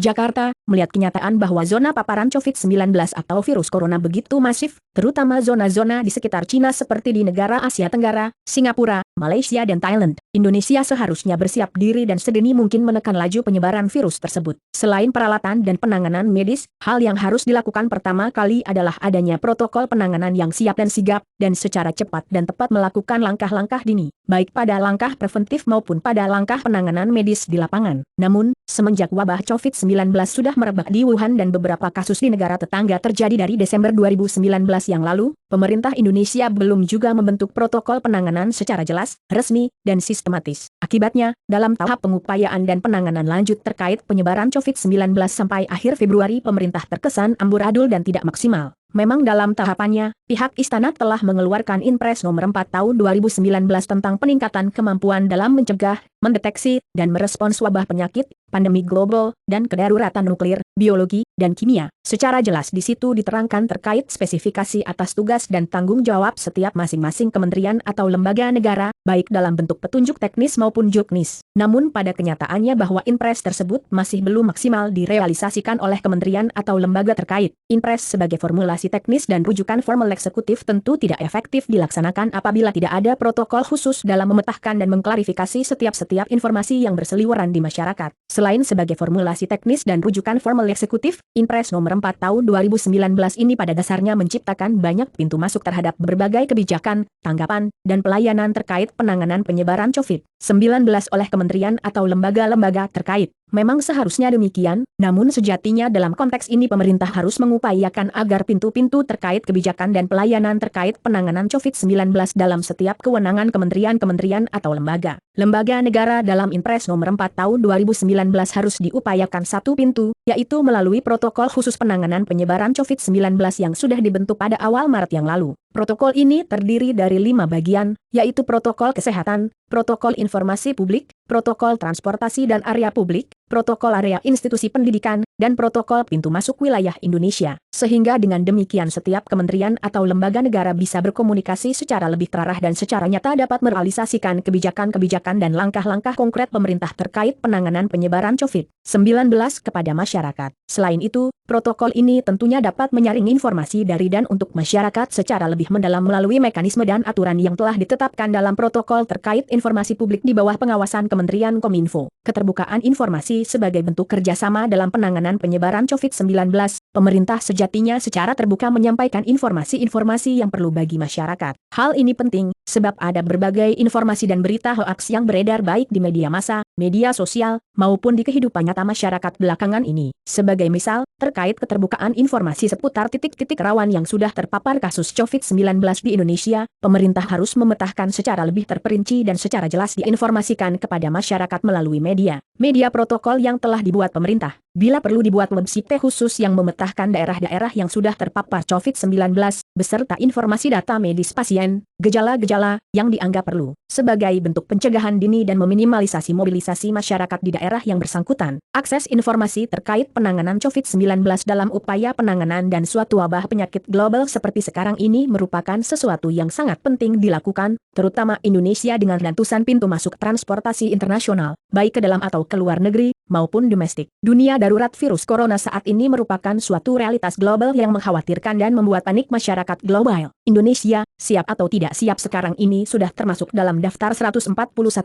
Jakarta, melihat kenyataan bahwa zona paparan COVID-19 atau virus corona begitu masif, terutama zona-zona di sekitar Cina seperti di negara Asia Tenggara, Singapura, Malaysia dan Thailand, Indonesia seharusnya bersiap diri dan sedini mungkin menekan laju penyebaran virus tersebut. Selain peralatan dan penanganan medis, hal yang harus dilakukan pertama kali adalah adanya protokol penanganan yang siap dan sigap, dan secara cepat dan tepat melakukan langkah-langkah dini, baik pada langkah preventif maupun pada langkah penanganan medis di lapangan. Namun, semenjak wabah COVID-19 sudah merebak di Wuhan dan beberapa kasus di negara tetangga terjadi dari Desember 2019 yang lalu, pemerintah Indonesia belum juga membentuk protokol penanganan secara jelas, resmi, dan sistematis. Akibatnya, dalam tahap pengupayaan dan penanganan lanjut terkait penyebaran COVID-19 sampai akhir Februari pemerintah terkesan amburadul dan tidak maksimal. Memang dalam tahapannya, pihak Istana telah mengeluarkan Inpres Nomor 4 Tahun 2019 tentang peningkatan kemampuan dalam mencegah, mendeteksi, dan merespons wabah penyakit, pandemi global, dan kedaruratan nuklir, biologi, dan kimia. Secara jelas di situ diterangkan terkait spesifikasi atas tugas dan tanggung jawab setiap masing-masing kementerian atau lembaga negara, baik dalam bentuk petunjuk teknis maupun juknis. Namun pada kenyataannya bahwa Inpres tersebut masih belum maksimal direalisasikan oleh kementerian atau lembaga terkait. Inpres sebagai formulasi teknis dan rujukan formal eksekutif tentu tidak efektif dilaksanakan apabila tidak ada protokol khusus dalam memetakan dan mengklarifikasi setiap informasi yang berseliweran di masyarakat. Selain sebagai formulasi teknis dan rujukan formal eksekutif, Inpres Nomor 4 Tahun 2019 ini pada dasarnya menciptakan banyak pintu masuk terhadap berbagai kebijakan, tanggapan, dan pelayanan terkait penanganan penyebaran COVID-19 oleh kementerian atau lembaga-lembaga terkait. Memang seharusnya demikian, namun sejatinya dalam konteks ini pemerintah harus mengupayakan agar pintu-pintu terkait kebijakan dan pelayanan terkait penanganan COVID-19 dalam setiap kewenangan kementerian atau lembaga negara dalam Inpres Nomor 4 Tahun 2019 harus diupayakan satu pintu, yaitu melalui protokol khusus penanganan penyebaran COVID-19 yang sudah dibentuk pada awal Maret yang lalu. Protokol ini terdiri dari 5 bagian, yaitu protokol kesehatan, protokol informasi publik, protokol transportasi dan area publik, protokol area institusi pendidikan, dan protokol pintu masuk wilayah Indonesia. Sehingga dengan demikian setiap kementerian atau lembaga negara bisa berkomunikasi secara lebih terarah dan secara nyata dapat merealisasikan kebijakan-kebijakan dan langkah-langkah konkret pemerintah terkait penanganan penyebaran COVID-19 kepada masyarakat. Selain itu, protokol ini tentunya dapat menyaring informasi dari dan untuk masyarakat secara lebih mendalam melalui mekanisme dan aturan yang telah ditetapkan dalam protokol terkait informasi publik di bawah pengawasan Kementerian Kominfo. Keterbukaan informasi sebagai bentuk kerjasama dalam penanganan penyebaran COVID-19, pemerintah sejatinya secara terbuka menyampaikan informasi-informasi yang perlu bagi masyarakat. Hal ini penting, sebab ada berbagai informasi dan berita hoaks yang beredar baik di media massa, media sosial, maupun di kehidupan nyata masyarakat belakangan ini. Sebagai misal, terkait keterbukaan informasi seputar titik-titik rawan yang sudah terpapar kasus COVID-19 di Indonesia, pemerintah harus memetakan secara lebih terperinci dan secara jelas diinformasikan kepada masyarakat melalui media protokol yang telah dibuat pemerintah. Bila perlu dibuat website khusus yang memetakan daerah-daerah yang sudah terpapar COVID-19, beserta informasi data medis pasien, gejala-gejala yang dianggap perlu, sebagai bentuk pencegahan dini dan meminimalisasi mobilisasi masyarakat di daerah yang bersangkutan. Akses informasi terkait penanganan COVID-19 dalam upaya penanganan dan suatu wabah penyakit global seperti sekarang ini merupakan sesuatu yang sangat penting dilakukan, terutama Indonesia dengan ratusan pintu masuk transportasi internasional, baik ke dalam atau ke luar negeri, maupun domestik. Dunia darurat virus corona saat ini merupakan suatu realitas global yang mengkhawatirkan dan membuat panik masyarakat global. Indonesia, siap atau tidak siap sekarang ini sudah termasuk dalam daftar 141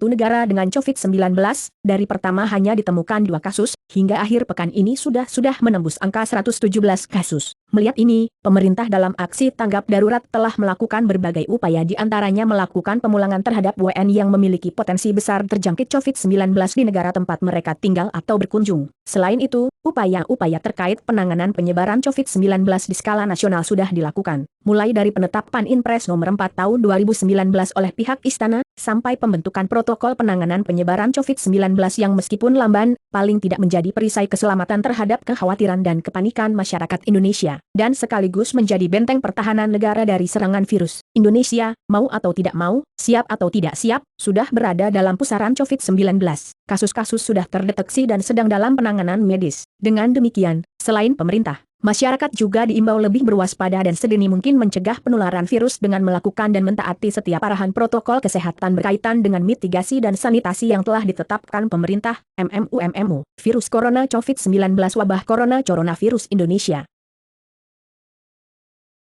negara dengan COVID-19, dari pertama hanya ditemukan 2 kasus, hingga akhir pekan ini sudah menembus angka 117 kasus. Melihat ini, pemerintah dalam aksi tanggap darurat telah melakukan berbagai upaya diantaranya melakukan pemulangan terhadap WNI yang memiliki potensi besar terjangkit COVID-19 di negara tempat mereka tinggal atau berkunjung. Selain itu, upaya-upaya terkait penanganan penyebaran COVID-19 di skala nasional sudah dilakukan, mulai dari penetapan Inpres Nomor 4 Tahun 2019 oleh pihak Istana, sampai pembentukan protokol penanganan penyebaran COVID-19 yang meskipun lamban, paling tidak menjadi perisai keselamatan terhadap kekhawatiran dan kepanikan masyarakat Indonesia, dan sekaligus menjadi benteng pertahanan negara dari serangan virus. Indonesia, mau atau tidak mau, siap atau tidak siap, sudah berada dalam pusaran COVID-19. Kasus-kasus sudah terdeteksi dan sedang dalam penanganan medis. Dengan demikian, selain pemerintah, Masyarakat juga diimbau lebih berwaspada dan sedini mungkin mencegah penularan virus dengan melakukan dan mentaati setiap arahan protokol kesehatan berkaitan dengan mitigasi dan sanitasi yang telah ditetapkan pemerintah. MMU Virus Corona COVID-19 Wabah Corona Coronavirus Indonesia